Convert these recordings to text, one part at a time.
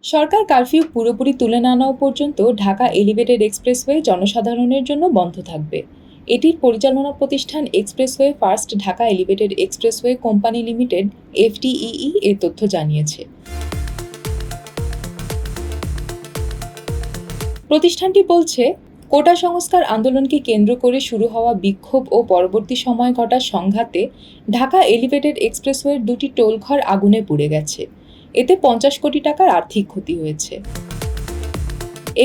সরকার curfew পুরোপুরি তুলে না নেওয়া পর্যন্ত ঢাকা এলিভেটেড এক্সপ্রেসওয়ে জনসাধারণের জন্য বন্ধ থাকবে। এটির পরিচালনা প্রতিষ্ঠান expressway first Dhaka elevated expressway company limited FTEE এ তথ্য জানিয়েছে। প্রতিষ্ঠানটি বলছে, কোটা সংস্কার আন্দোলনকে কেন্দ্র করে শুরু হওয়া বিক্ষোভ ও পরবর্তী সময় ঘটা সংঘাতে ঢাকা এলিভেটেড এক্সপ্রেসওয়ের দুটি টোলঘর আগুনে পুড়ে গেছে। এতে ৫০ কোটি টাকার আর্থিক ক্ষতি হয়েছে।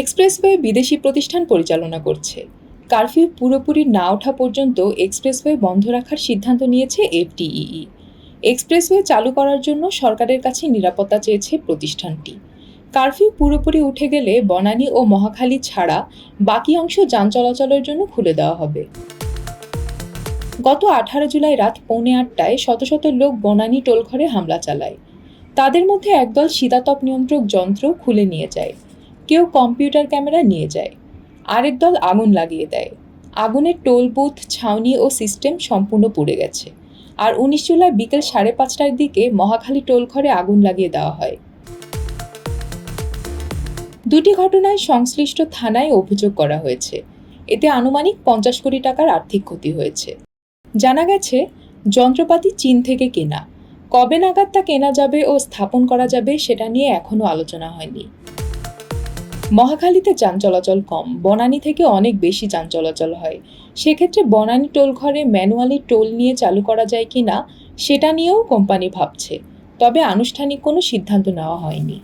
এক্সপ্রেসওয়ে বিদেশি প্রতিষ্ঠান পরিচালনা করছে। কারফিউ পুরোপুরি না ওঠা পর্যন্ত এক্সপ্রেসওয়ে বন্ধ রাখার সিদ্ধান্ত নিয়েছে এফটিইই। এক্সপ্রেসওয়ে চালু করার জন্য সরকারের কাছে নিরাপত্তা চেয়েছে প্রতিষ্ঠানটি। কারফিউ পুরোপুরি উঠে গেলে বনানী ও মহাখালী ছাড়া বাকি অংশ যান চলাচলের জন্য খুলে দেওয়া হবে। গত ১৮ জুলাই রাত ৮:৩০টায় শত শত লোক বনানী টোলঘরে হামলা চালায়। তাদের মধ্যে একদল শীতাতপ নিয়ন্ত্রক যন্ত্র খুলে নিয়ে যায়, কেউ কম্পিউটার ক্যামেরা নিয়ে যায়, আরেক দল আগুন লাগিয়ে দেয়। আগুনের টোল বুথ, ছাউনি ও সিস্টেম সম্পূর্ণ পুড়ে গেছে। আর ১৯ জুলাই বিকেল ৫:৩০টার দিকে মহাখালী টোলঘরে আগুন লাগিয়ে দেওয়া হয়। দুটি ঘটনায় সংশ্লিষ্ট থানায় অভিযোগ করা হয়েছে। এতে আনুমানিক ৫০ কোটি টাকার আর্থিক ক্ষতি হয়েছে। জানা গেছে, যন্ত্রপাতি চীন থেকে কেনা। কবে নাগাদ তা কেনা যাবে ও স্থাপন করা যাবে সেটা নিয়ে এখনও আলোচনা হয়নি। মহাখালীতে যান চলাচল কম, বনানী থেকে অনেক বেশি যান চলাচল হয়। সেক্ষেত্রে বনানী টোলঘরে ম্যানুয়ালি টোল নিয়ে চালু করা যায় কিনা সেটা নিয়েও কোম্পানি ভাবছে, তবে আনুষ্ঠানিক কোনো সিদ্ধান্ত নেওয়া হয়নি।